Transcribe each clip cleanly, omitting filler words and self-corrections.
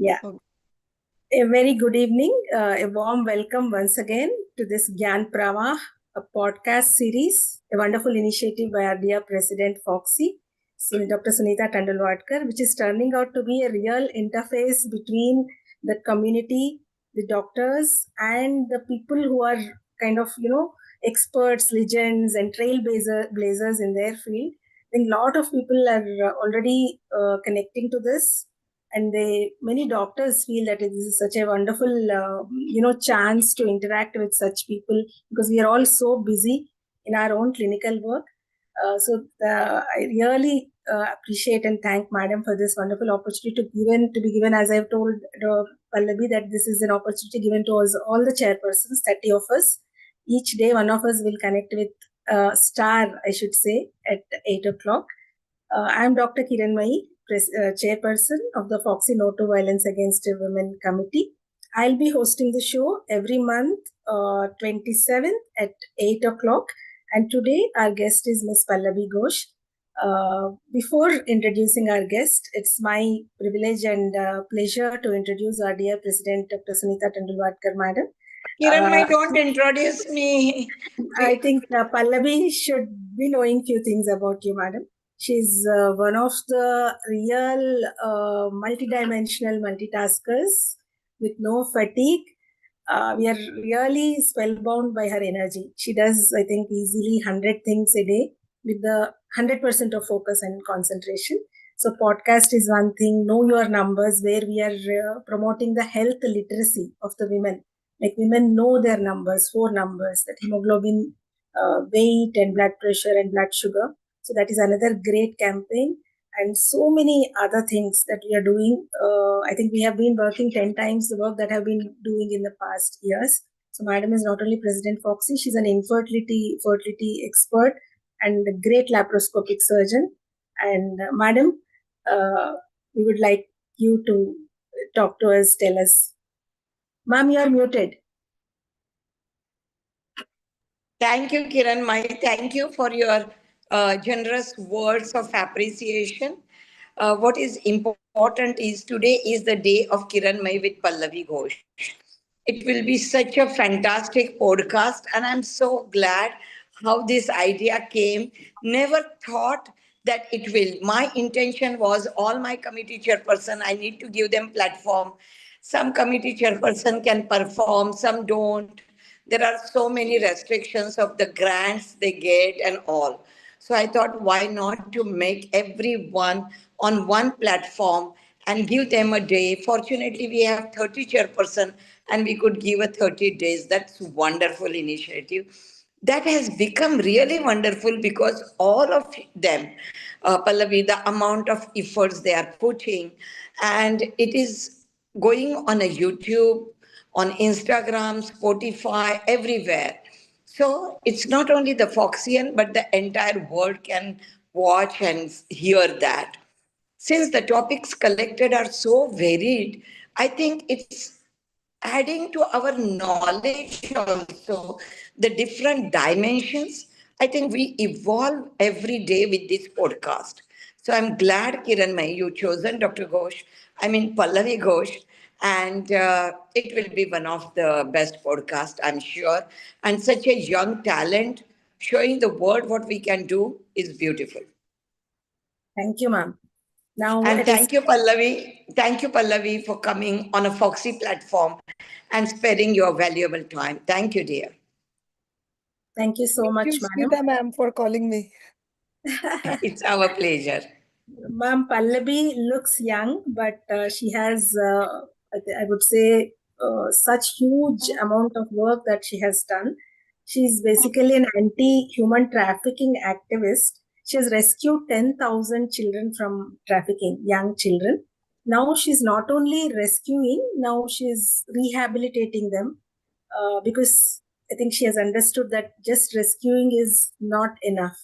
Yeah. Okay. A very good evening. A warm welcome once again to this Gyan Pravah, a podcast series, a wonderful initiative by our dear President Fogsi, Dr. Sunita Tandulwadkar, which is turning out to be a real interface between the community, the doctors, and the people who are kind of, experts, legends, and trailblazers in their field. I think a lot of people are already connecting to this, and many doctors feel that this is such a wonderful chance to interact with such people, because we are all so busy in our own clinical work. I really appreciate and thank Madam for this wonderful opportunity to be given, as I've told Pallavi, that this is an opportunity given to us, all the chairpersons, 30 of us. Each day, one of us will connect with star, I should say, at 8 o'clock. I'm Dr. Kiranmai, chairperson of the Fogsi No to Violence Against Women Committee. I'll be hosting the show every month, 27th at 8 o'clock. And today our guest is Ms. Pallavi Ghosh. Before introducing our guest, it's my privilege and pleasure to introduce our dear President, Dr. Sunita Tandulwadkar, Madam. Kiranmai, don't introduce me. I think Pallavi should be knowing few things about you, Madam. She's one of the real multidimensional multitaskers with no fatigue. We are really spellbound by her energy. She does, I think, easily 100 things a day with the 100% of focus and concentration. So podcast is one thing, know your numbers, where we are promoting the health literacy of the women. Like women know their numbers, 4 numbers, that hemoglobin, weight and blood pressure and blood sugar. So that is another great campaign, and so many other things that we are doing. I think we have been working 10 times the work that I have been doing in the past years. So Madam is not only President Fogsi, she's an fertility expert and a great laparoscopic surgeon. And Madam, we would like you to talk to us, tell us. Ma'am, you are muted. Thank you, Kiranmai. Thank you for your generous words of appreciation. What is important is today is the day of Kiranmai with Pallavi Ghosh. It will be such a fantastic podcast, and I'm so glad how this idea came. Never thought that it will. My intention was all my committee chairperson, I need to give them platform. Some committee chairperson can perform, some don't. There are so many restrictions of the grants they get and all. So I thought, why not to make everyone on one platform and give them a day. Fortunately, we have 30 chairperson and we could give a 30 days. That's wonderful initiative. That has become really wonderful because all of them, Pallavi, the amount of efforts they are putting, and it is going on a YouTube, on Instagram, Spotify, everywhere. So it's not only the Foxian, but the entire world can watch and hear that. Since the topics collected are so varied, I think it's adding to our knowledge also, the different dimensions. I think we evolve every day with this podcast. So I'm glad, Kiranmai, you chosen Dr. Ghosh, Pallavi Ghosh, and it will be one of the best podcasts, I'm sure. And such a young talent showing the world what we can do is beautiful. Thank you, ma'am. Now, And thank you, Pallavi. Thank you, Pallavi, for coming on a Foxy platform and sparing your valuable time. Thank you, dear. Thank you so much, Thank you, madam. Sunita ma'am, for calling me. It's our pleasure. Ma'am, Pallavi looks young, but she has, I would say, such huge amount of work that she has done. She's basically an anti-human trafficking activist. She has rescued 10,000 children from trafficking, young children. Now she's not only rescuing, now she's rehabilitating them, because I think she has understood that just rescuing is not enough,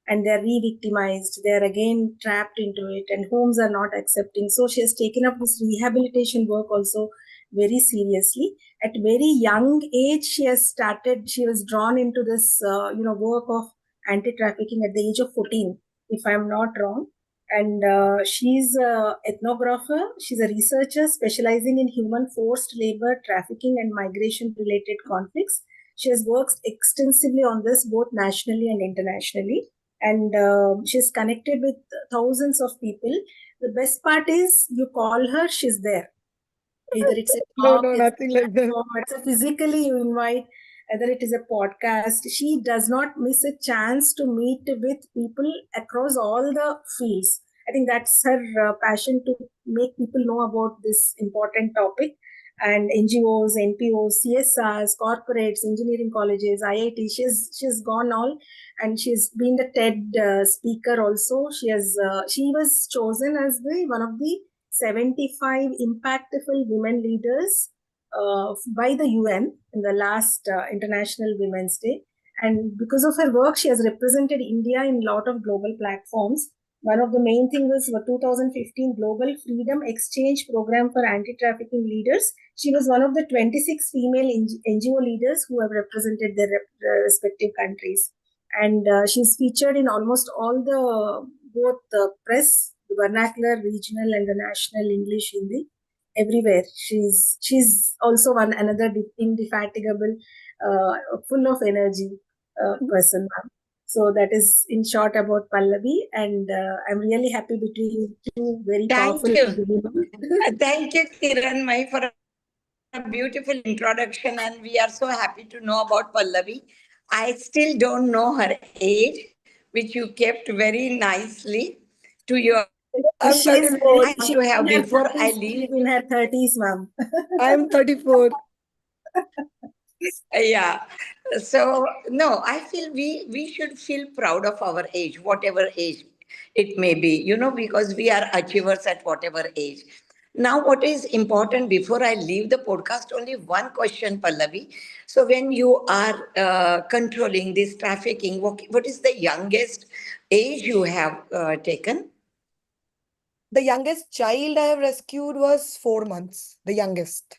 and they're re-victimized, they're again trapped into it, and homes are not accepting. So she has taken up this rehabilitation work also very seriously. At very young age, she was drawn into this work of anti-trafficking at the age of 14, if I'm not wrong. And she's an ethnographer. She's a researcher specializing in human forced labor, trafficking, and migration related conflicts. She has worked extensively on this both nationally and internationally. And she's connected with thousands of people. The best part is you call her, she's there. Either it's a No, talk, no, it's a nothing like that. platform, it's a physically you invite, whether it is a podcast. She does not miss a chance to meet with people across all the fields. I think that's her passion to make people know about this important topic. And NGOs, NPOs, CSRs, corporates, engineering colleges, IIT. She's gone all, and she's been the TED speaker also. She was chosen as the one of the 75 impactful women leaders by the UN in the last International Women's Day. And because of her work, she has represented India in a lot of global platforms. One of the main things was the 2015 Global Freedom Exchange Program for Anti-Trafficking Leaders. She was one of the 26 female NGO leaders who have represented their respective countries. And she's featured in almost all the both the press, the vernacular, regional, and the national English, Hindi, everywhere. She's also one another indefatigable, full of energy person. So that is in short about Pallavi, and I'm really happy between two very Thank powerful you. women. Thank you, Kiran Mai, for a beautiful introduction. And we are so happy to know about Pallavi. I still don't know her age, which you kept very nicely to your I'm She's 34. want very, to she's have in her before I 30s, leave. she's in her 30s, ma'am. I'm 34. Yeah. So no, I feel we should feel proud of our age, whatever age it may be, because we are achievers at whatever age. Now, what is important before I leave the podcast? Only one question, Pallavi. So, when you are controlling this trafficking, what is the youngest age you have taken? The youngest child I have rescued was 4 months. The youngest.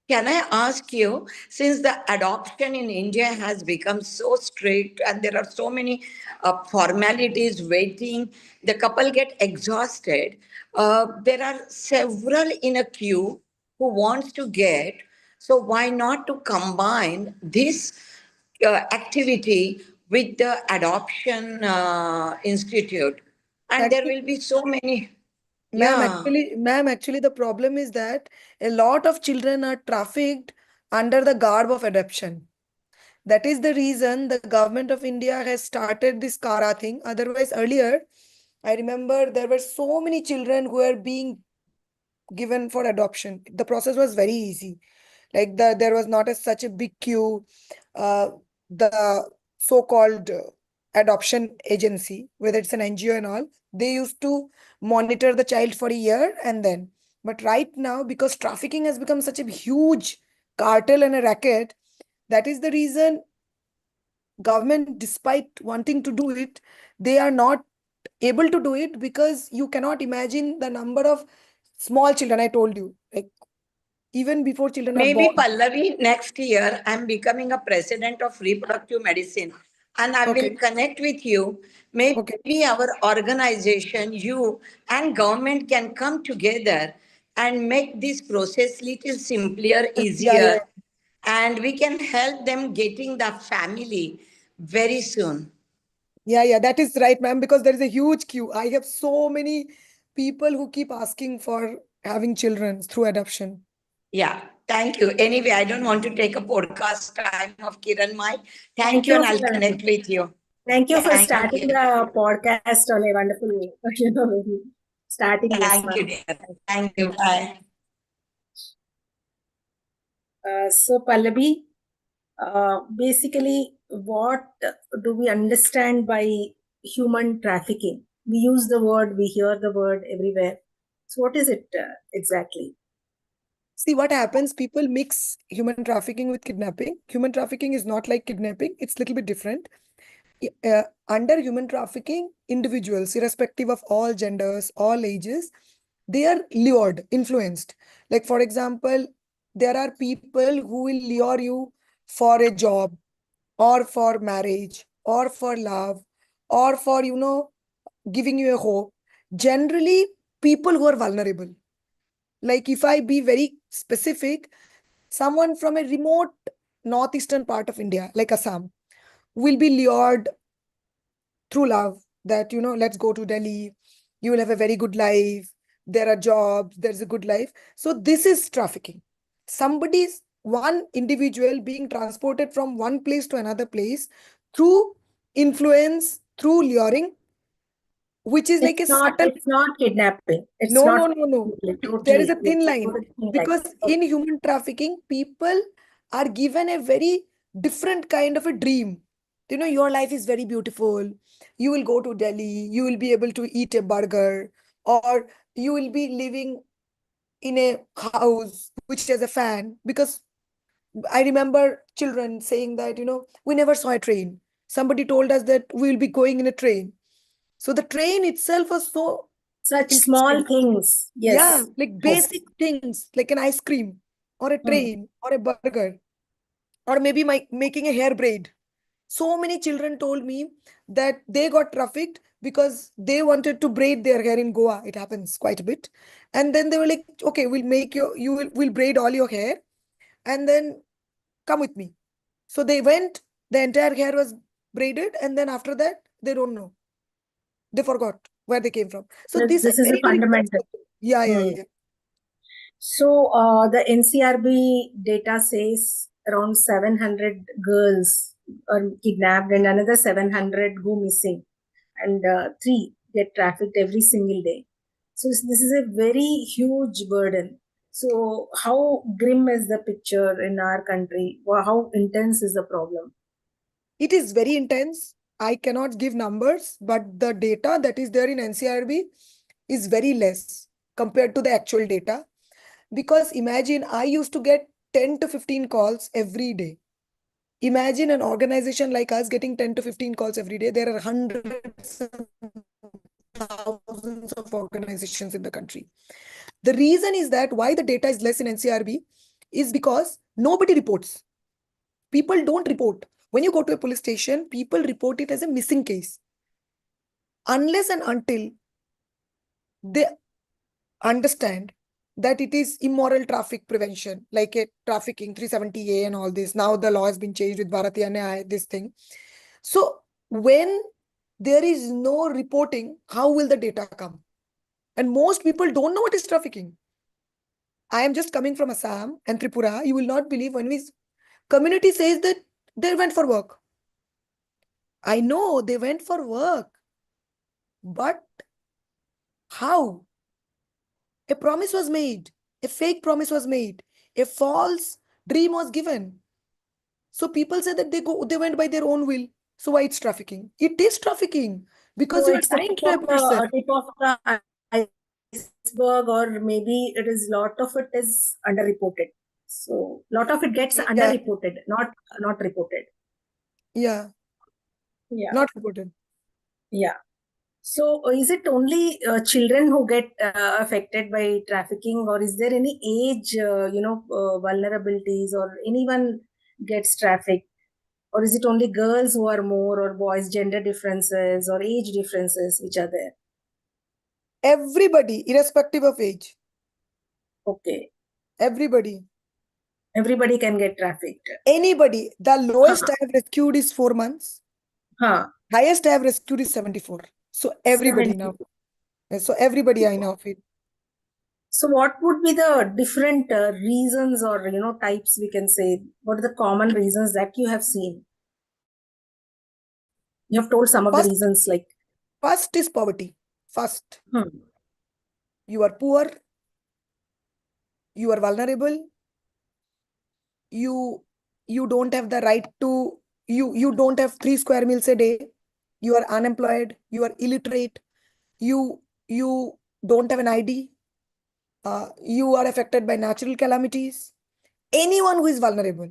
Can I ask you, since the adoption in India has become so strict and there are so many formalities waiting, the couple get exhausted. There are several in a queue who wants to get. So why not to combine this activity with the adoption institute? And there will Actually, be so many. ma'am, Yeah. actually, ma'am, actually, the problem is that a lot of children are trafficked under the garb of adoption. That is the reason the government of India has started this Kara thing. Otherwise, earlier, I remember there were so many children who were being given for adoption. The process was very easy. Like there was not such a big queue. The so-called adoption agency, whether it's an NGO and all, they used to monitor the child for a year and then. But right now, because trafficking has become such a huge cartel and a racket, that is the reason government, despite wanting to do it, they are not able to do it because you cannot imagine the number of small children. I told you, like even before children are Maybe born. Pallavi, next year I'm becoming a president of reproductive medicine and I will Okay, connect with you. Maybe okay. our organization, you and government can come together and make this process little simpler, Yeah, yeah, easier, and we can help them getting the family very soon. yeah. That is right, ma'am. Because there is a huge queue. I have so many people who keep asking for having children through adoption. Yeah, thank you. Anyway, I don't want to take a podcast time of Kiran Mai. Thank you, Thank and I'll you connect for with you. thank you for Thank starting you. the podcast on a wonderful, starting. Yes, Thank you, ma'am. dear. Thank you. Bye. So Pallavi, basically, what do we understand by human trafficking? We use the word, we hear the word everywhere. So, what is it exactly? See what happens, people mix human trafficking with kidnapping. Human trafficking is not like kidnapping, it's a little bit different. Under human trafficking, individuals, irrespective of all genders, all ages, they are lured, influenced. Like, for example, there are people who will lure you for a job, or for marriage, or for love, or for, giving you a hope. Generally, people who are vulnerable. Like if I be very specific, someone from a remote northeastern part of India, like Assam, will be lured through love that, let's go to Delhi, you will have a very good life, there are jobs, there's a good life. So this is trafficking. Somebody's one individual being transported from one place to another place through influence, through luring, which is like a subtle. It's not kidnapping. It's No, not no, no, no. There is totally. a thin line Like, because in human trafficking, people are given a very different kind of a dream. Your life is very beautiful. You will go to Delhi, you will be able to eat a burger, or you will be living in a house which has a fan. Because I remember children saying that, we never saw a train. Somebody told us that we will be going in a train. So the train itself was so such small interesting. things. Yeah, Yes. like Yes. basic things like an ice cream or a Hmm. train or a burger or maybe making a hair braid. So many children told me that they got trafficked because they wanted to braid their hair in Goa. It happens quite a bit. And then they were like, okay, we'll braid all your hair and then come with me. So they went, the entire hair was braided, and then after that, they don't know. They forgot where they came from. So this is This is a very, very fundamental. interesting. Yeah, yeah, Hmm. yeah. So the NCRB data says around 700 girls are kidnapped and another 700 go missing, and three get trafficked every single day. So this is a very huge burden. So how grim is the picture in our country? How intense is the problem? It is very intense. I cannot give numbers, but the data that is there in NCRB is very less compared to the actual data. Because imagine I used to get 10 to 15 calls every day. Imagine an organization like us getting 10 to 15 calls every day. There are hundreds and thousands of organizations in the country. The reason is that why the data is less in NCRB is because nobody reports. People don't report. When you go to a police station, people report it as a missing case. Unless and until they understand that it is immoral traffic prevention, like a trafficking 370A and all this. Now the law has been changed with Bharatiya Nyaya, this thing. So when there is no reporting, how will the data come? And most people don't know what is trafficking. I am just coming from Assam and Tripura. You will not believe when community says that they went for work. I know they went for work, but how? A promise was made, a fake promise was made, a false dream was given. So people say that they went by their own will. So why it's trafficking? It is trafficking because So you are it's the lying to a person. tip of the iceberg, or maybe it is lot of it is underreported. So lot of it gets Yeah, underreported, not reported. yeah, Yeah, not reported. yeah. So is it only children who get affected by trafficking, or is there any age, vulnerabilities, or anyone gets trafficked? Or is it only girls who are more, or boys, gender differences, or age differences which are there? Everybody, irrespective of age, Okay. everybody, Everybody can get trafficked. anybody. The lowest Huh. I have rescued is 4 months. Huh. Highest I have rescued is 74. So everybody 70. now. So everybody I know of it. So what would be the different reasons, or types, we can say? What are the common reasons that you have seen? You have told some of the First, reasons, like first is poverty. First, hmm, you are poor, you are vulnerable, you you don't have the right to you don't have 3 square meals a day, you are unemployed, you are illiterate, you don't have an ID, you are affected by natural calamities. Anyone who is vulnerable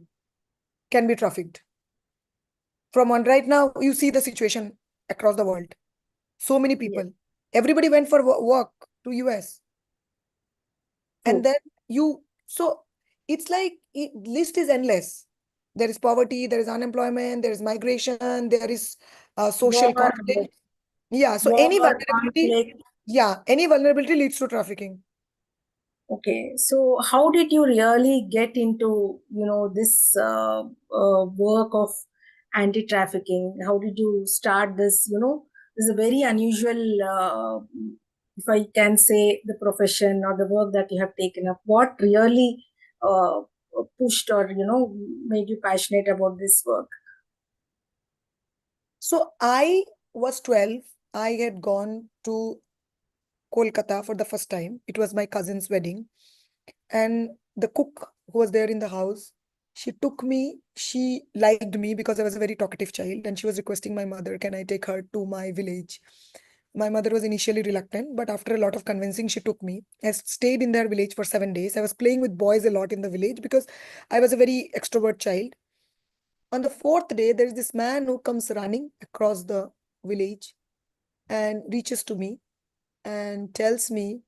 can be trafficked. From one right now, you see the situation across the world. So many yes, people. Everybody went for work to US. And true. then so it's like list is endless. There is poverty, there is unemployment, there is migration, there is social War, conflict. Yeah, so war any or vulnerability, conflict. any vulnerability leads to trafficking. Okay, so how did you really get into, this work of anti-trafficking? How did you start this? This is a very unusual, if I can say, the profession or the work that you have taken up. What really uh, pushed or, made you passionate about this work? So I was 12. I had gone to Kolkata for the first time. It was my cousin's wedding. And the cook who was there in the house, she took me, she liked me because I was a very talkative child, and she was requesting my mother, can I take her to my village? My mother was initially reluctant, but after a lot of convincing, she took me. I stayed in their village for 7 days. I was playing with boys a lot in the village because I was a very extrovert child. On the fourth day, there is this man who comes running across the village and reaches to me and tells me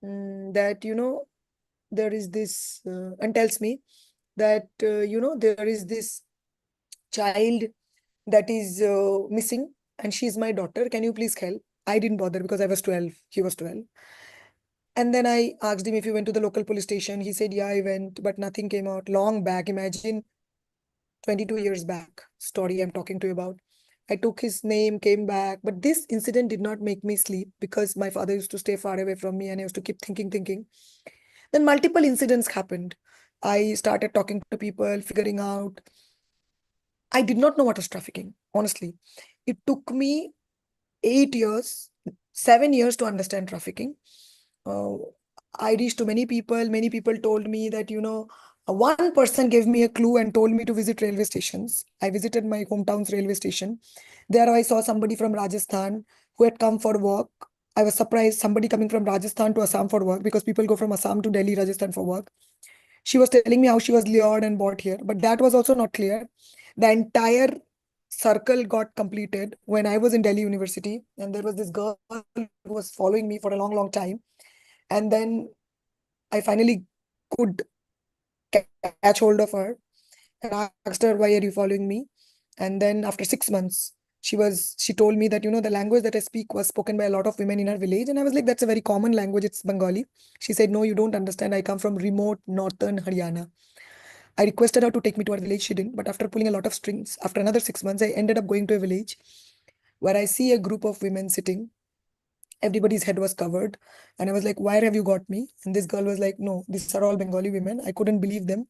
that, there is this, and tells me that, there is this child that is missing, and she's my daughter. Can you please help? I didn't bother because I was 12. He was 12. And then I asked him if he went to the local police station. He said, yeah, I went, but nothing came out. Long back, imagine 22 years back, story I'm talking to you about. I took his name, came back, but this incident did not make me sleep because my father used to stay far away from me and I used to keep thinking. Then multiple incidents happened. I started talking to people, figuring out. I did not know what was trafficking, honestly. It took me 8 years, 7 years to understand trafficking. Uh, I reached to many people. Many people told me that, one person gave me a clue and told me to visit railway stations. I visited my hometown's railway station. There I saw somebody from Rajasthan who had come for work. I was surprised, somebody coming from Rajasthan to Assam for work, because people go from Assam to Delhi, Rajasthan for work. She was telling me how she was lured and brought here, but that was also not clear. The entire circle got completed when I was in Delhi University, and there was this girl who was following me for a long, long time. And then I finally could catch hold of her and asked her, why are you following me? And then after 6 months, she told me that, the language that I speak was spoken by a lot of women in our village. And I was like, that's a very common language, it's Bengali. She said, no, you don't understand. I come from remote northern Haryana. I requested her to take me to her village. She didn't. But after pulling a lot of strings, after another 6 months, I ended up going to a village where I see a group of women sitting. Everybody's head was covered. And I was like, why have you got me? And this girl was like, no, these are all Bengali women. I couldn't believe them.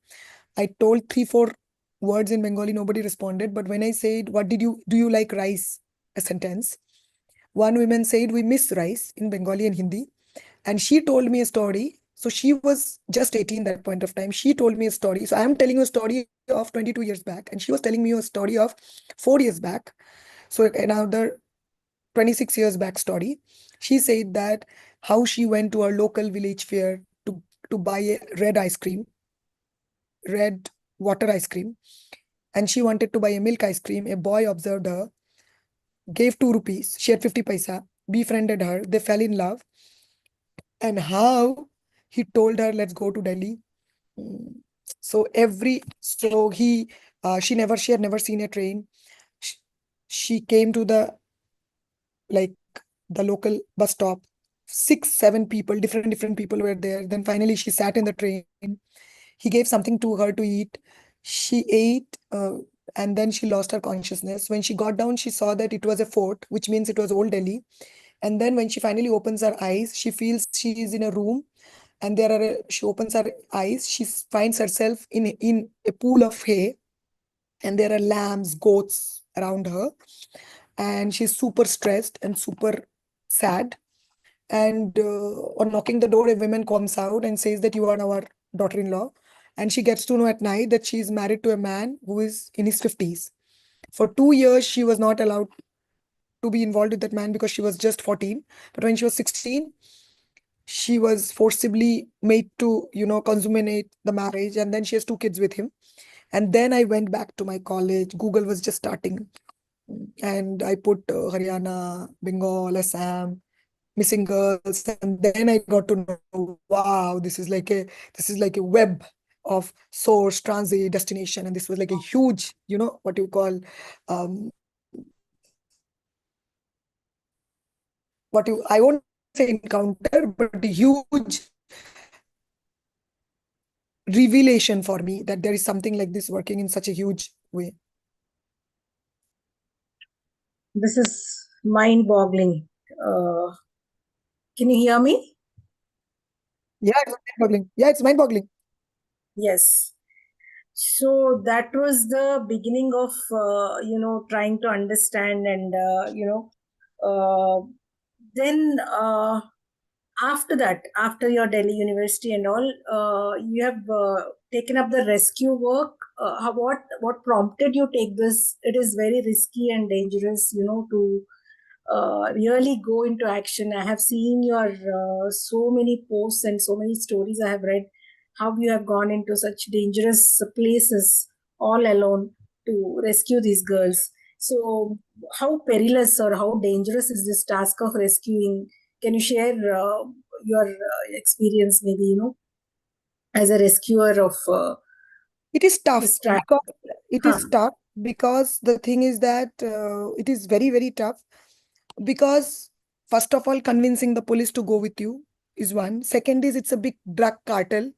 I told 3, 4 words in Bengali. Nobody responded. But when I said, do you like rice? A sentence. One woman said, we miss rice in Bengali and Hindi. And she told me a story. So she was just 18 that point of time. She told me a story. So I am telling you a story of 22 years back, and she was telling me a story of 4 years back. So another 26 years back story. She said that how she went to her local village fair to buy a red water ice cream, and she wanted to buy a milk ice cream. A boy observed her, gave 2 rupees. She had 50 paisa, befriended her. They fell in love. And how he told her, let's go to Delhi. Mm. So she had never seen a train. Sh- She came to like the local bus stop. 6, 7 people, different people were there. Then finally she sat in the train. He gave something to her to eat. She ate, and then she lost her consciousness. When she got down, she saw that it was a fort, which means it was old Delhi. And then when she finally opens her eyes, she feels she is in a room, and she opens her eyes, she finds herself in a pool of hay, and there are lambs, goats around her, and she's super stressed and super sad. And on knocking the door, a woman comes out and says that you are our daughter-in-law. And she gets to know at night that she is married to a man who is in his 50s. For 2 years she was not allowed to be involved with that man because she was just 14. But when she was 16, she was forcibly made to, consummate the marriage, and then she has 2 kids with him. And then I went back to my college. Google was just starting, and I put Haryana, Bengal, Assam, missing girls, and then I got to know, wow, this is like a web of source, transit, destination, and this was like a huge, what you call, um, I won't say encounter, but huge revelation for me that there is something like this working in such a huge way. This is mind-boggling. Can you hear me? Yeah, it's mind-boggling. Yeah, it's mind-boggling. Yes. So that was the beginning of, trying to understand and, then after that, after your Delhi University and all, you have taken up the rescue work. What prompted you take this? It is very risky and dangerous, to really go into action. I have seen your so many posts and so many stories I have read how you have gone into such dangerous places all alone to rescue these girls. So, how perilous or how dangerous is this task of rescuing? Can you share your experience, maybe, as a rescuer of It is tough this trap? because it Huh. is tough because the thing is that it is very, very tough because first of all, convincing the police to go with you is one. Second is it's a big drug cartel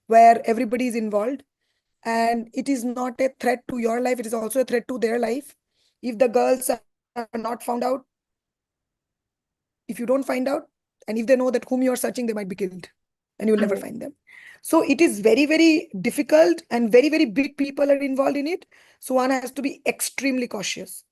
where everybody is involved, and it is not a threat to your life, it is also a threat to their life. If the girls are not found out, if you don't find out, and if they know that whom you are searching, they might be killed and you will never Hmm. find them. So it is very, very difficult, and very, very big people are involved in it. So one has to be extremely cautious.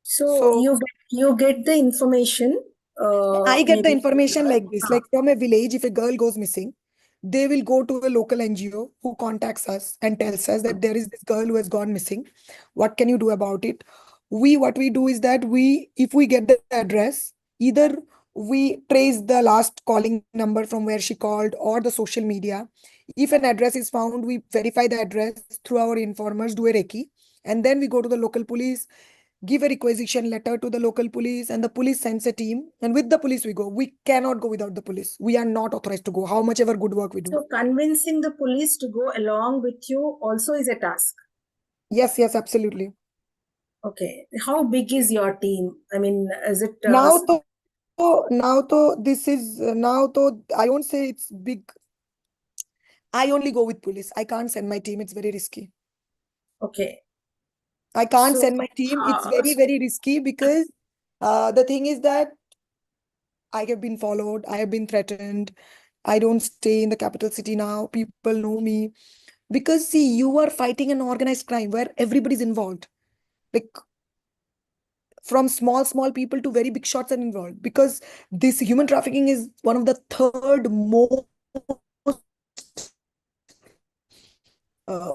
So So you get the information, I get the maybe. information like this, Huh. like from a village, if a girl goes missing, they will go to a local NGO who contacts us and tells us that there is this girl who has gone missing. What can you do about it? What we do is that if we get the address, either we trace the last calling number from where she called or the social media. If an address is found, we verify the address through our informers, do a recce, and then we go to the local police, give a requisition letter to the local police, and the police sends a team, and with the police we go. We cannot go without the police. We are not authorized to go, how much ever good work we do. So convincing the police to go along with you also is a task. Yes, yes, absolutely. Okay. How big is your team? I mean, is it Now to this is now to I won't say it's big. I only go with police. I can't send my team, it's very risky. okay? I can't So, send my team, it's very, so very risky because the thing is that I have been followed, I have been threatened. I don't stay in the capital city now, people know me. Because see, you are fighting an organized crime where everybody's involved. Like from small people to very big shots are involved. Because this human trafficking is one of the third most uh,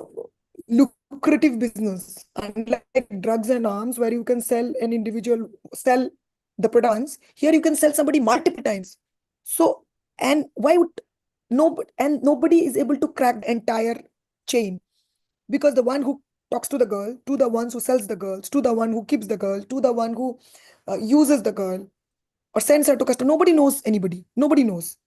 lucrative business. Unlike drugs and arms, where you can sell an individual, sell the products, here you can sell somebody multiple times. So, and why would nobody is able to crack the entire chain, because the one who talks to the girl, to the ones who sells the girls, to the one who keeps the girl, to the one who uses the girl or sends her to customer, nobody knows anybody. Nobody knows.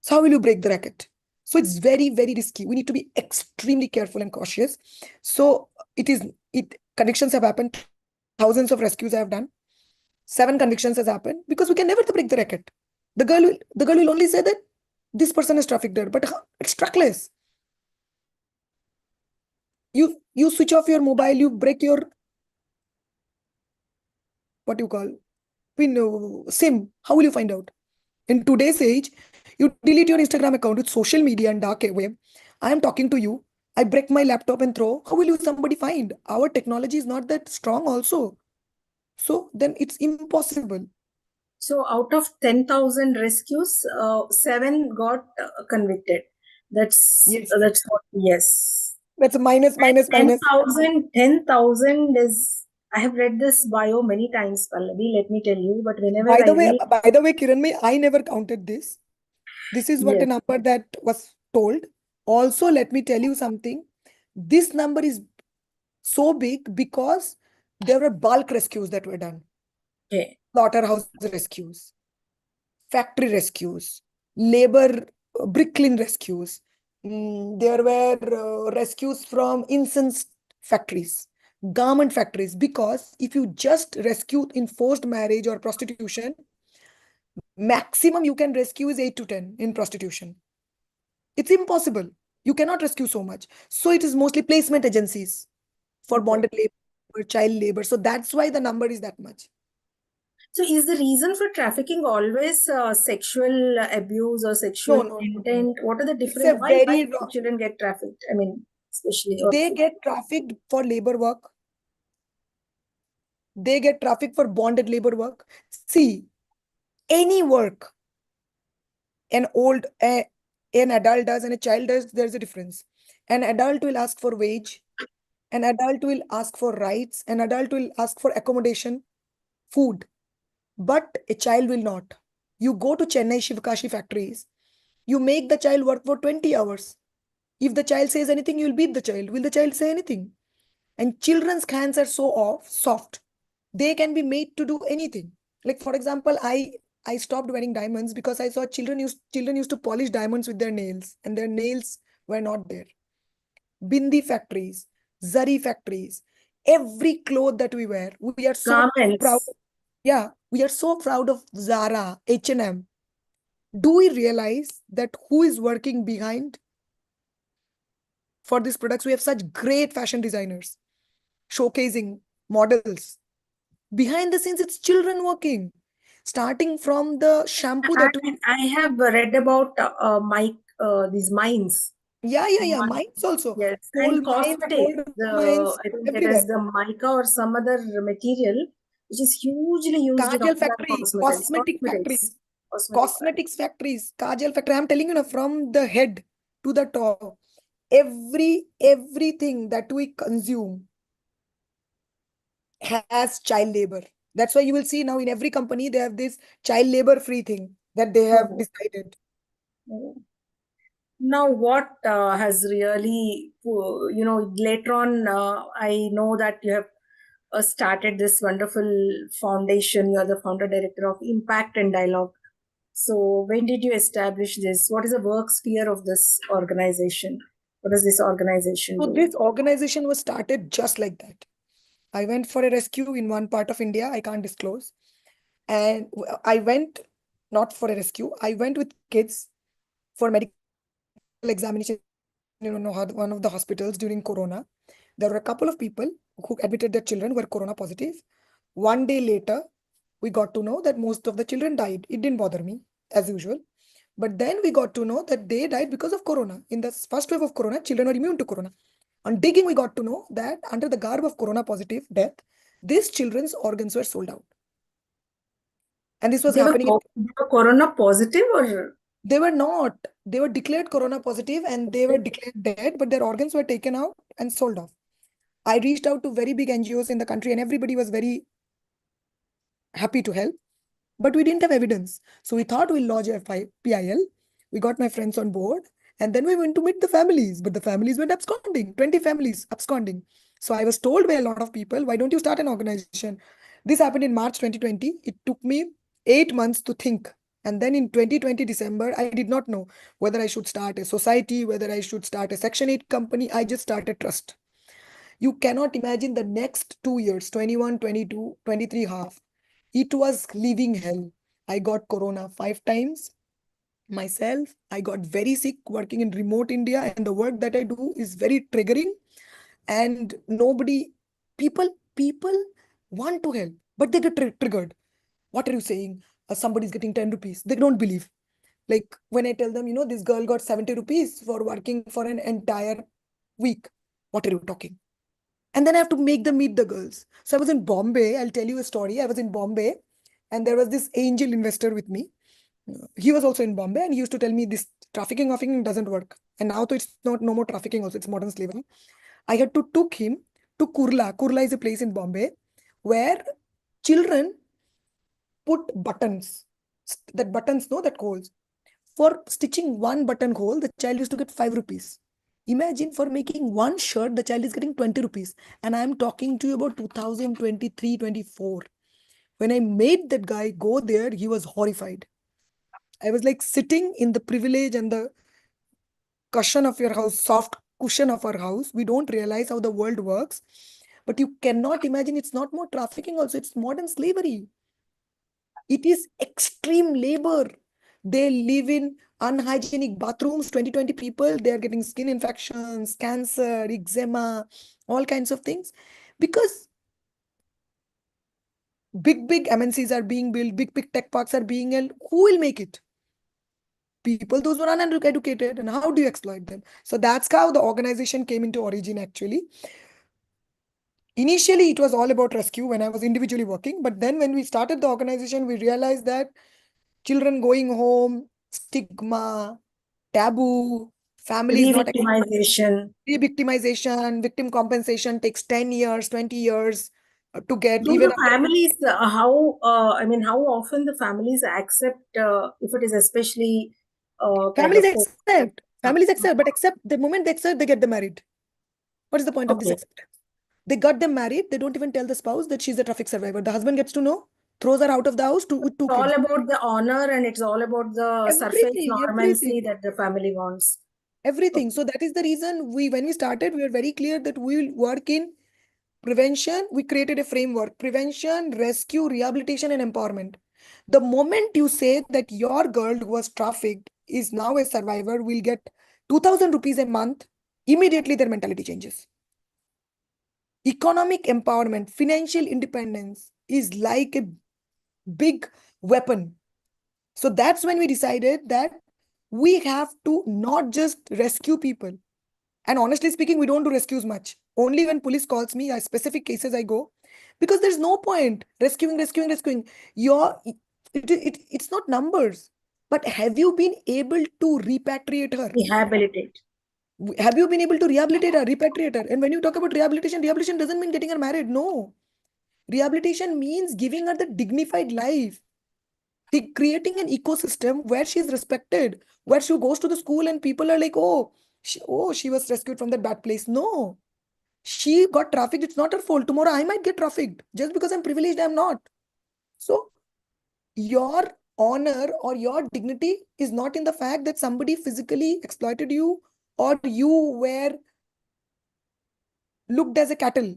So how will you break the racket? So it's very, very risky. We need to be extremely careful and cautious. So it convictions have happened. Thousands of rescues I have done. 7 convictions has happened because we can never break the racket. The girl will only say that this person is trafficked her, but it's trackless. You switch off your mobile, you break your what you call pin SIM. How will you find out? In today's age, you delete your Instagram account with social media and dark web. I am talking to you. I break my laptop and throw. How will you somebody find? Our technology is not that strong also. So then it's impossible. so out of 10,000 rescues, 7 got convicted. Yes. That's what. Yes. That's a minus, minus, Ten minus. thousand, 10,000 is. I have read this bio many times, Pallavi. Let me tell you. But whenever I read, By the way, Kiran, I never counted this. This is what a yes, number that was told. Also, let me tell you something. This number is so big because there were bulk rescues that were done. okay. Slaughterhouse rescues, factory rescues, labor brick kiln rescues. There were rescues from incense factories. garment factories, because if you just rescue in forced marriage or prostitution, maximum you can rescue is 8 to 10 in prostitution. It's impossible. You cannot rescue so much. So it is mostly placement agencies for Okay. bonded labor, child labor. So that's why the number is that much. So is the reason for trafficking always sexual abuse or sexual No. intent? What are the It's a different, why very do wrong. children get trafficked? I mean, especially They also. get trafficked for labor work. They get trafficked for bonded labor work. See, any work an old an adult does and a child does, there's a difference. An adult will ask for wage, an adult will ask for rights, an adult will ask for accommodation, food, but a child will not. You go to Chennai Shivakashi factories, you make the child work for 20 hours. If the child says anything, you'll beat the child. Will the child say anything? And children's hands are so soft. They can be made to do anything. Like for example, I stopped wearing diamonds because I saw children used to polish diamonds with their nails, and their nails were not there. Bindi factories, zari factories, every cloth that we wear, we are so proud. Garments. Yeah, we are so proud of Zara, H&M. Do we realize that who is working behind for these products? We have such great fashion designers showcasing models. Behind the scenes, it's children working. Starting from the shampoo that we, I have read about these mines. yeah, Mine, mines also. yes, Coal and mines, cosmetics. gold The mines, I think it everywhere. is the mica or some other material which is hugely used in all Kajal the factory, cosmetics. cosmetics factories, Kajal factory. I'm telling you now, from the head to the top, everything that we consume has child labor. That's why you will see now in every company they have this child labor free thing that they have Oh, decided. oh. Now, what has really, later on, I know that you have started this wonderful foundation. You are the founder director of Impact and Dialogue. So, when did you establish this? What is the work sphere of this organization? What does this organization So do? this organization was started just like that. I went for a rescue in one part of India. I can't disclose. And I went not for a rescue. I went with kids for medical examination in one of the hospitals during Corona. There were a couple of people who admitted their children were Corona positive. One day later, we got to know that most of the children died. It didn't bother me as usual. But then we got to know that they died because of Corona. In the first wave of Corona, children are immune to Corona. On digging, we got to know that under the garb of Corona positive death, these children's organs were sold out. And this was happening in, They were corona positive or they were not. They were declared Corona positive and they were declared dead, but their organs were taken out and sold off. I reached out to very big NGOs in the country and everybody was very happy to help, but we didn't have evidence. So we thought we'll lodge a PIL. We got my friends on board and then we went to meet the families, but the families went absconding, 20 families absconding. So I was told by a lot of people, why don't you start an organization? This happened in March 2020. It took me 8 months to think. And then in 2020 December, I did not know whether I should start a society, whether I should start a Section 8 company. I just started trust. You cannot imagine the next 2 years, 21, 22, 23 half. It was living hell. I got Corona 5 times myself. I got very sick working in remote India, and the work that I do is very triggering. And nobody, people want to help, but they get triggered. What are you saying? Somebody's getting 10 rupees. They don't believe. Like when I tell them, this girl got 70 rupees for working for an entire week. What are you talking? And then I have to make them meet the girls. So I was in Bombay. I'll tell you a story. I was in Bombay and there was this angel investor with me. He was also in Bombay and he used to tell me this trafficking doesn't work. And now to it's not no more trafficking also, it's modern slavery. I had to took him to Kurla. Kurla is a place in Bombay where children put buttons. That buttons, no, that holes. For stitching one button hole, the child used to get 5 rupees. Imagine for making one shirt, the child is getting 20 rupees. And I'm talking to you about 2023, 24. When I made that guy go there, he was horrified. I was like sitting in the privilege and the cushion of your house, soft cushion of our house. We don't realize how the world works. But you cannot imagine it's not more trafficking also, it's modern slavery. It is extreme labor. They live in unhygienic bathrooms, 20 people, they are getting skin infections, cancer, eczema, all kinds of things. Because big MNCs are being built, big tech parks are being built. Who will make it? People, those who are uneducated. And how do you exploit them? So that's how the organization came into origin actually. Initially, it was all about rescue when I was individually working. But then when we started the organization, we realized that children going home, stigma, taboo, families not Re-victimization. re-victimization, victim compensation takes 10 years, 20 years to get Do even the families, I mean, how often the families accept, if it is especially kind families of. accept. Families accept, but accept the moment they accept, they get them married. What is the point of this Okay. acceptance? They got them married. They don't even tell the spouse that she's a traffic survivor. The husband gets to know, throws her out of the house with two It's all kids. about the honor and it's all about the surface Everything, normalcy everything, that the family wants. everything. So that is the reason when we started, we were very clear that we will work in prevention. We created a framework: prevention, rescue, rehabilitation, and empowerment. The moment you say that your girl who was trafficked is now a survivor, will get 2,000 rupees a month, immediately their mentality changes. Economic empowerment, financial independence is like a big weapon. So that's when we decided that we have to not just rescue people. And honestly speaking, we don't do rescues much. Only when police calls me, specific cases I go, because there's no point rescuing. It's not numbers. But have you been able to repatriate her? Rehabilitate. Have you been able to rehabilitate her, repatriate her? And when you talk about rehabilitation doesn't mean getting her married. No. Rehabilitation means giving her the dignified life. Creating an ecosystem where she is respected, where she goes to the school and people are like, oh, she was rescued from that bad place. No, she got trafficked. It's not her fault. Tomorrow I might get trafficked. Just because I'm privileged, I'm not. So your honor or your dignity is not in the fact that somebody physically exploited you or you were looked as a cattle.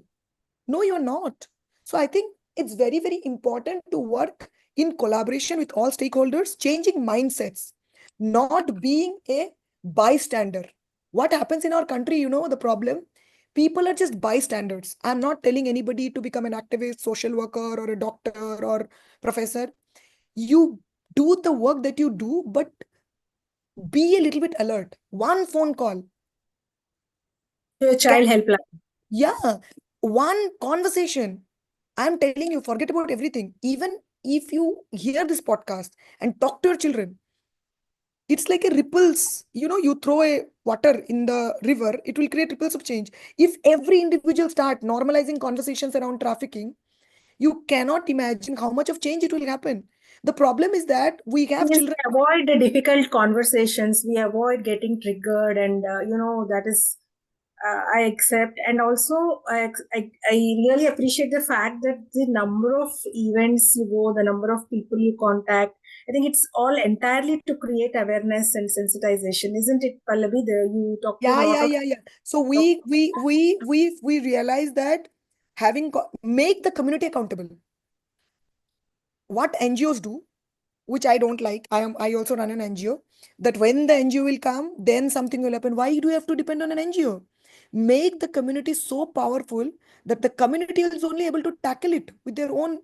No, you're not. So I think it's very important to work in collaboration with all stakeholders, changing mindsets, not being a bystander. What happens in our country, the problem? People are just bystanders. I'm not telling anybody to become an activist, social worker, or a doctor or professor. You do the work that you do, but be a little bit alert. One phone call. To a child helpline. Yeah, one conversation. I'm telling you, forget about everything. Even if you hear this podcast and talk to your children, it's like a ripples. You throw a water in the river, it will create ripples of change. If every individual start normalizing conversations around trafficking, you cannot imagine how much of change it will happen. The problem is that we have Yes, children. we avoid the difficult conversations. We avoid getting triggered, and that is, I accept. And also, I really appreciate the fact that the number of events you go, the number of people you contact. I think it's all entirely to create awareness and sensitization, isn't it, Pallavi? You talk to a Yeah, lot yeah, of. yeah, yeah. So we realize that make the community accountable. What NGOs do, which I don't like. I also run an NGO. That when the NGO will come, then something will happen. Why do you have to depend on an NGO? Make the community so powerful that the community is only able to tackle it with their own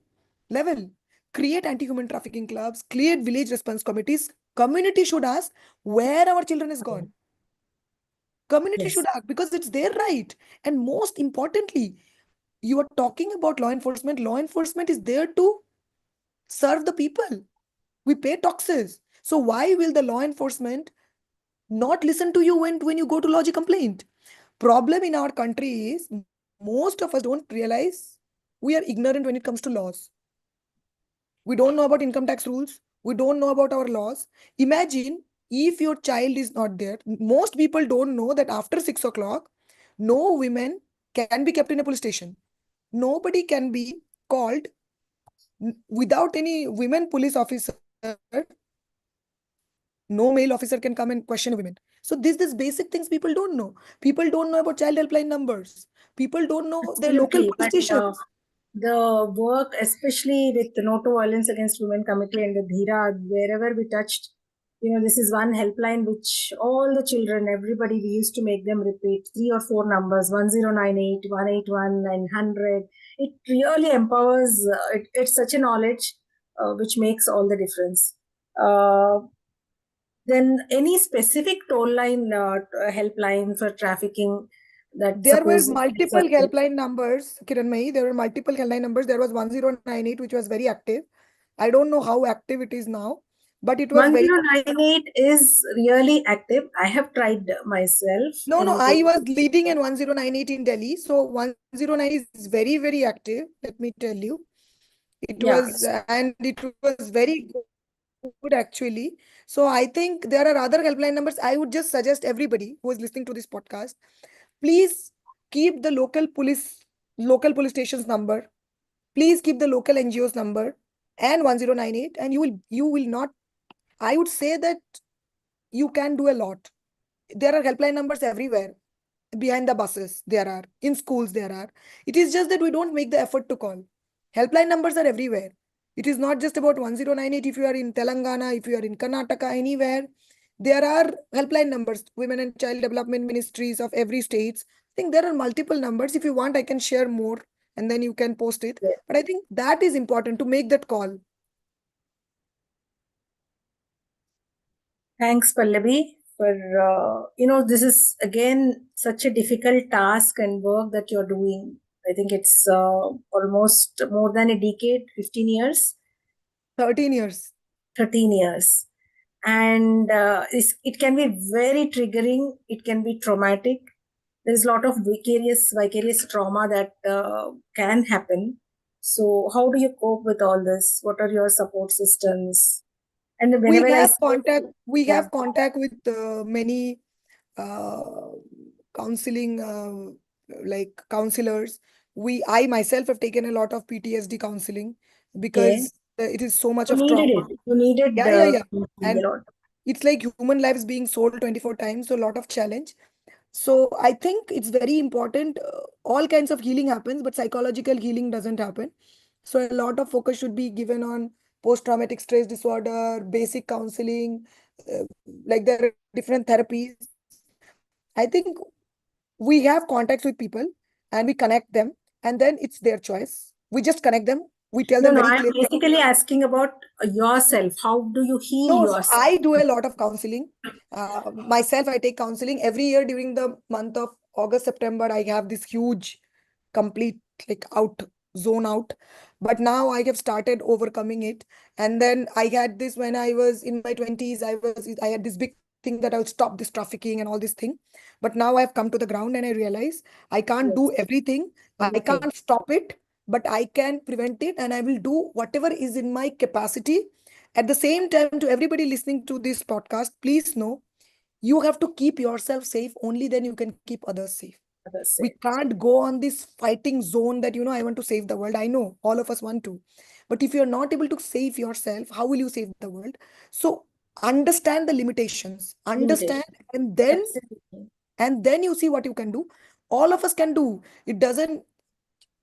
level. Create anti-human trafficking clubs, create village response committees. Community should ask where our children is gone. Community Yes. should ask because it's their right. And most importantly, you are talking about law enforcement. Law enforcement is there to serve the people. We pay taxes. So why will the law enforcement not listen to you when you go to lodge a complaint? Problem in our country is most of us don't realize we are ignorant when it comes to laws. We don't know about income tax rules. We don't know about our laws. Imagine if your child is not there. Most people don't know that after 6 o'clock, no women can be kept in a police station. Nobody can be called without any women police officer. No male officer can come and question women. So these basic things people don't know. People don't know about child helpline numbers. People don't know their local Absolutely. police But station. the work, especially with the No to Violence Against Women Committee and the Dhira, wherever we touched, this is one helpline which all the children, everybody, we used to make them repeat 3 or 4 numbers: 1098, 181, 900. It really empowers, it's such a knowledge which makes all the difference. Then any specific toll line, helpline for trafficking that There were suppose multiple helpline numbers, Kiranmai. There were multiple helpline numbers. There was 1098, which was very active. I don't know how active it is now, but it was very. 1098 is really active. I have tried myself No, in I Delhi. was leading in 1098 in Delhi. So 109 is very, very active. Let me tell you. It Yeah, was, and it was very good actually. So I think there are other helpline numbers. I would just suggest everybody who is listening to this podcast, please keep the local police station's number. Please keep the local NGO's number and 1098, and you will not. I would say that you can do a lot. There are helpline numbers everywhere. Behind the buses, there are. In schools, there are. It is just that we don't make the effort to call. Helpline numbers are everywhere. It is not just about 1098. If you are in Telangana, if you are in Karnataka, anywhere, there are helpline numbers. Women and Child Development Ministries of every state. I think there are multiple numbers. If you want, I can share more and then you can post it. yeah. But I think that is important to make that call. Thanks, Pallavi, for this is again such a difficult task and work that you're doing. I think it's almost more than a decade, 15 years, 13 years. 13 years. And it can be very triggering, it can be traumatic. There's a lot of vicarious trauma that can happen. So how do you cope with all this? What are your support systems? And We whenever I have say, contact. We yeah, have contact with many uh, counseling, like counselors. I myself have taken a lot of PTSD counseling okay, because it is so much you of needed trauma. it. You needed Yeah. counseling And a lot. it's like human lives being sold 24 times, so a lot of challenge. So I think it's very important. All kinds of healing happens, but psychological healing doesn't happen. So a lot of focus should be given on post-traumatic stress disorder, basic counseling, uh, like there are different therapies. I think we have contacts with people and we connect them, and then it's their choice. We just connect them. We tell No, them no, very I'm clearly. basically asking about yourself. How do you heal No, so yourself? I do a lot of counseling. Myself, I take counseling every year during the month of August, September. I have this huge, complete, like out, zone out. But now I have started overcoming it. And then I had this when I was in my 20s. I had this big thing that I would stop this trafficking and all this thing. But now I've come to the ground and I realize I can't do Yes, everything. I everything. can't stop it, but I can prevent it, and I will do whatever is in my capacity. At the same time, to everybody listening to this podcast, please know you have to keep yourself safe. Only then you can keep others safe. Others We say. can't go on this fighting zone that, I want to save the world. I know all of us want to. But if you're not able to save yourself, how will you save the world? So understand the limitations, understand, Limitation. and then Absolutely. you see what you can do. All of us can do. It doesn't,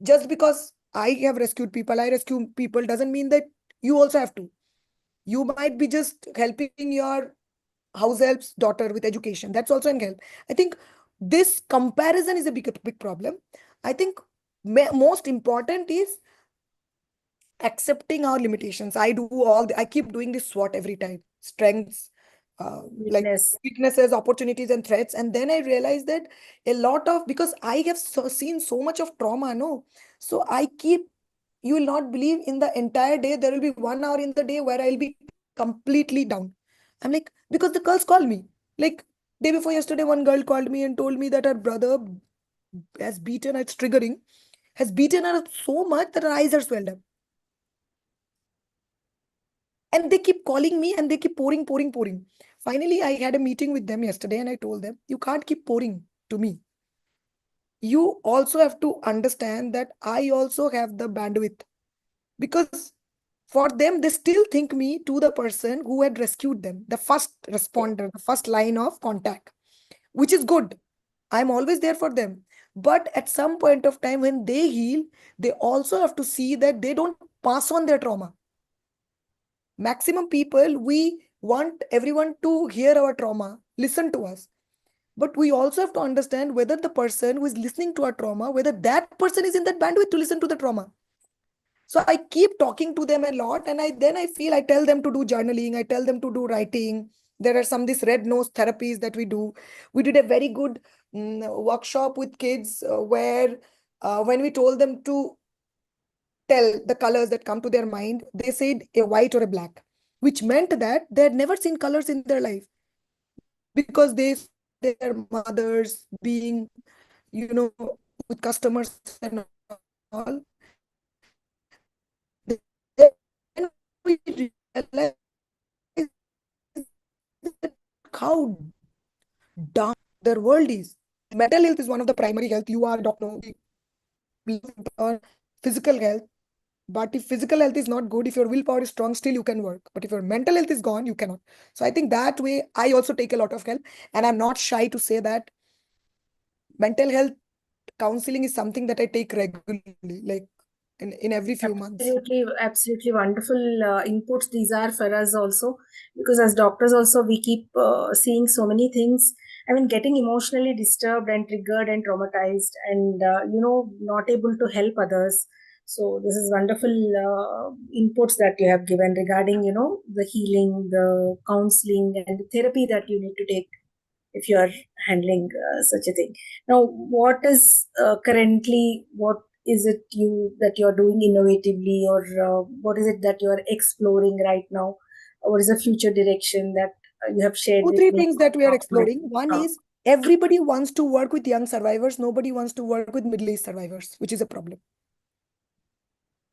just because I have rescued people, I rescue people, doesn't mean that you also have to. You might be just helping your house help's daughter with education. That's also an help. I think this comparison is a big problem. I think most important is accepting our limitations. I keep doing this SWOT every time: strengths, like Weakness. weaknesses, opportunities, and threats. And then I realized that a lot of, because I have seen so much of trauma, no? So I keep, you will not believe, in the entire day, there will be 1 hour in the day where I'll be completely down. I'm like, because the girls call me. Like, day before yesterday, one girl called me and told me that her brother has beaten her, it's triggering, has beaten her so much that her eyes are swelled up. And they keep calling me and they keep pouring. Finally, I had a meeting with them yesterday and I told them, you can't keep pouring to me. You also have to understand that I also have the bandwidth, because for them, they still think me to the person who had rescued them, the first Yeah. responder, the first line of contact, which is good. I'm always there for them. But at some point of time, when they heal, they also have to see that they don't pass on their trauma. Maximum people, we want everyone to hear our trauma, listen to us. But we also have to understand whether the person who is listening to our trauma, whether that person is in that bandwidth to listen to the trauma. So I keep talking to them a lot, and I tell them to do journaling, I tell them to do writing. There are some these red nose therapies that we do. We did a very good workshop with kids where when we told them to tell the colors that come to their mind, they said a white or a black, which meant that they had never seen colors in their life because they saw their mothers being, with customers and all. Then we realized that how dark their world is. Mental health is one of the primary health. You are a doctor, or physical health. But if physical health is not good, if your willpower is strong, still you can work. But if your mental health is gone, you cannot. So I think that way I also take a lot of help. And I'm not shy to say that mental health counseling is something that I take regularly, like in every few months. Absolutely wonderful inputs these are for us also, because as doctors also we keep seeing so many things. I mean, getting emotionally disturbed and triggered and traumatized, and not able to help others. So this is wonderful inputs that you have given regarding the healing, the counseling, and the therapy that you need to take if you are handling such a thing. Now, what is currently, what is it that you're doing innovatively, or what is it that you are exploring right now? What is the future direction that you have shared Two, with three me? things that we are exploring. One is everybody wants to work with young survivors. Nobody wants to work with middle-aged survivors, which is a problem.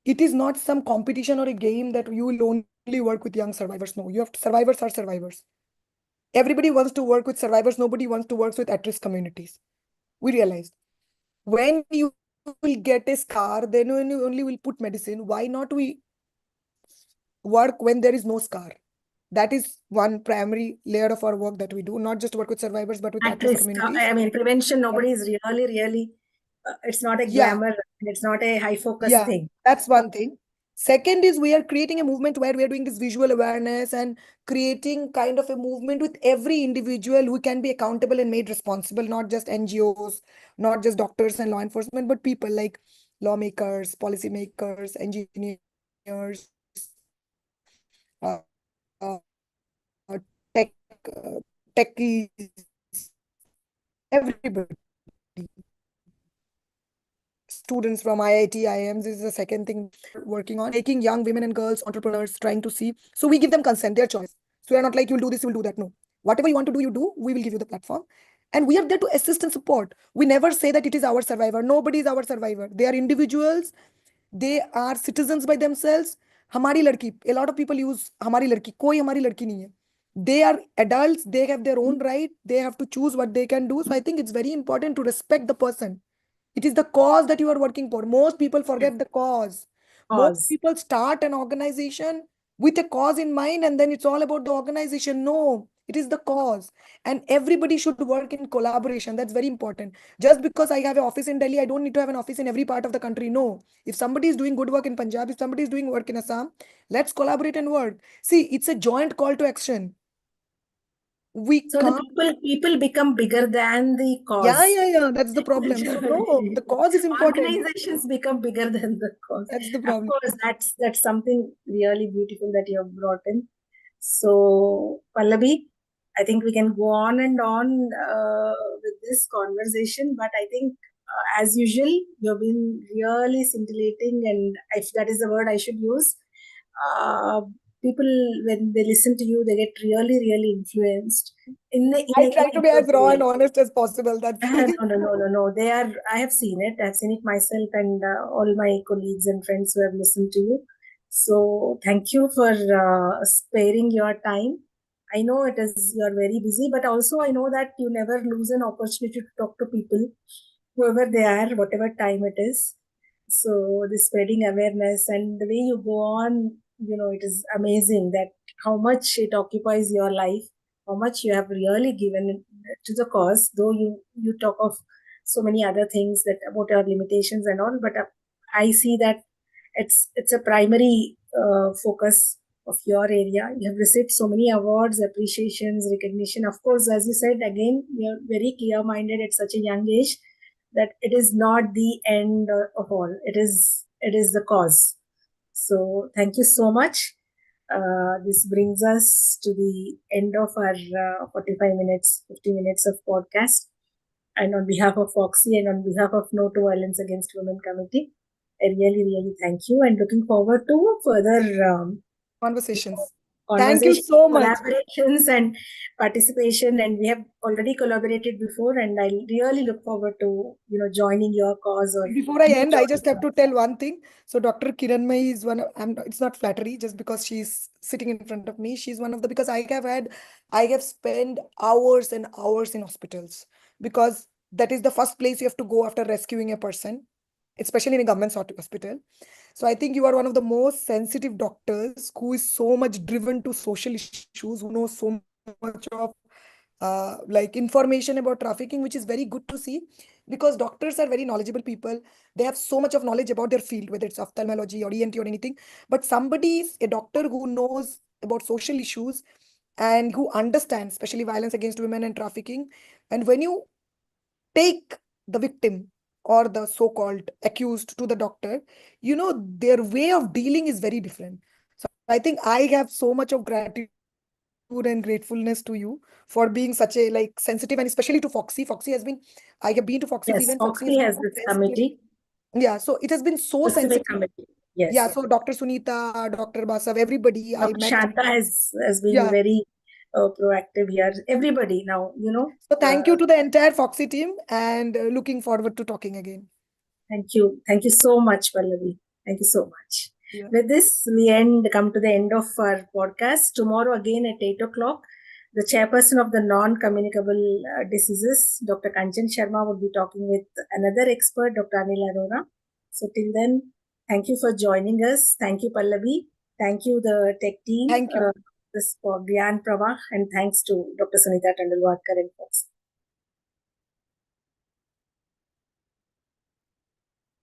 It is not some competition or a game that you will only work with young survivors. No, survivors are survivors. Everybody wants to work with survivors. Nobody wants to work with at-risk communities. We realized when you will get a scar, then when you only will put medicine. Why not we work when there is no scar? That is one primary layer of our work that we do, not just work with survivors, but with At at-risk risk. communities. I mean, prevention, nobody is really, it's not a Yeah, glamour, it's not a high focus yeah, thing. that's one thing. Second is we are creating a movement where we are doing this visual awareness and creating kind of a movement with every individual who can be accountable and made responsible, not just NGOs, not just doctors and law enforcement, but people like lawmakers, policymakers, engineers, uh, uh, tech, techies, everybody. Students from IIT, IIMs is the second thing working on, making young women and girls entrepreneurs, trying to see. So we give them consent, their choice. So we are not like, you'll do this, you'll do that. No. Whatever you want to do, you do. We will give you the platform. And we are there to assist and support. We never say that it is our survivor. Nobody is our survivor. They are individuals. They are citizens by themselves. हमारी लड़की, a lot of people use हमारी लड़की, कोई हमारी लड़की नहीं है. They are adults. They have their own right. They have to choose what they can do. So I think it's very important to respect the person. It is the cause that you are working for. Most people forget the cause. Most Cause. people start an organization with a cause in mind, and then it's all about the organization. No, it is the cause. And everybody should work in collaboration. That's very important. Just because I have an office in Delhi, I don't need to have an office in every part of the country. No. If somebody is doing good work in Punjab, if somebody is doing work in Assam, let's collaborate and work. See, it's a joint call to action. We So can't. the people become bigger than the Yeah, cause. yeah, yeah. That's the problem. So no, the cause is important. Organizations become bigger than the cause. That's the Of problem. course, that's something really beautiful that you have brought in. So, Pallavi, I think we can go on and on with this conversation, but I think, as usual, you've been really scintillating, and if that is the word I should use, uh, people, when they listen to you, they get really influenced I try in to a be as good raw and way. honest as possible. That's why. No. They are. I have seen it. I've seen it myself, and all my colleagues and friends who have listened to you. So thank you for sparing your time. I know it is you're very busy, but also I know that you never lose an opportunity to talk to people, whoever they are, whatever time it is. So the spreading awareness and the way you go on, it is amazing that how much it occupies your life, how much you have really given to the cause. Though you talk of so many other things that about our limitations and all. But I see that it's a primary focus of your area. You have received so many awards, appreciations, recognition. Of course, as you said, again, you're very clear-minded at such a young age that it is not the end of all. It is the cause. So thank you so much. This brings us to the end of our 45 minutes, 50 minutes of podcast. And on behalf of Foxy and on behalf of No to Violence Against Women Committee, I really, really thank you and looking forward to further Conversations. Thank you conversations, so much. collaborations and participation. And we have already collaborated before, and I really look forward to, joining your cause. Or Before I end, I just have to tell one thing. So Dr. Kiranmai is one of, it's not flattery just because she's sitting in front of me. She's one of the, because I have spent hours and hours in hospitals, because that is the first place you have to go after rescuing a person, especially in a government hospital. So I think you are one of the most sensitive doctors who is so much driven to social issues, who knows so much of like information about trafficking, which is very good to see, because doctors are very knowledgeable people. They have so much of knowledge about their field, whether it's ophthalmology or ENT or anything. But somebody is a doctor who knows about social issues and who understands, especially violence against women and trafficking. And when you take the victim or the so-called accused to the doctor, their way of dealing is very different. So I think I have so much of gratitude and gratefulness to you for being such a like sensitive, and especially to Foxy. I have been to Foxy's yes, event. Foxy has this committee, Yeah, so it has been so specific sensitive. committee. Yes. Yeah, so Dr. Sunita, Dr. Basav, everybody I Dr. met. Shanta has been Yeah. very proactive here. Everybody now, So thank you to the entire Foxy team, and looking forward to talking again. Thank you. Thank you so much, Pallavi. Thank you so much. Yeah. With this, we come to the end of our podcast. Tomorrow again at 8 o'clock, the chairperson of the non-communicable diseases, Dr. Kanchan Sharma, would be talking with another expert, Dr. Anil Arora. So till then, thank you for joining us. Thank you, Pallavi. Thank you, the tech team. Thank you. This for Gyan Pravah, and thanks to Dr. Sunita Tandulwadkar and Fogsi.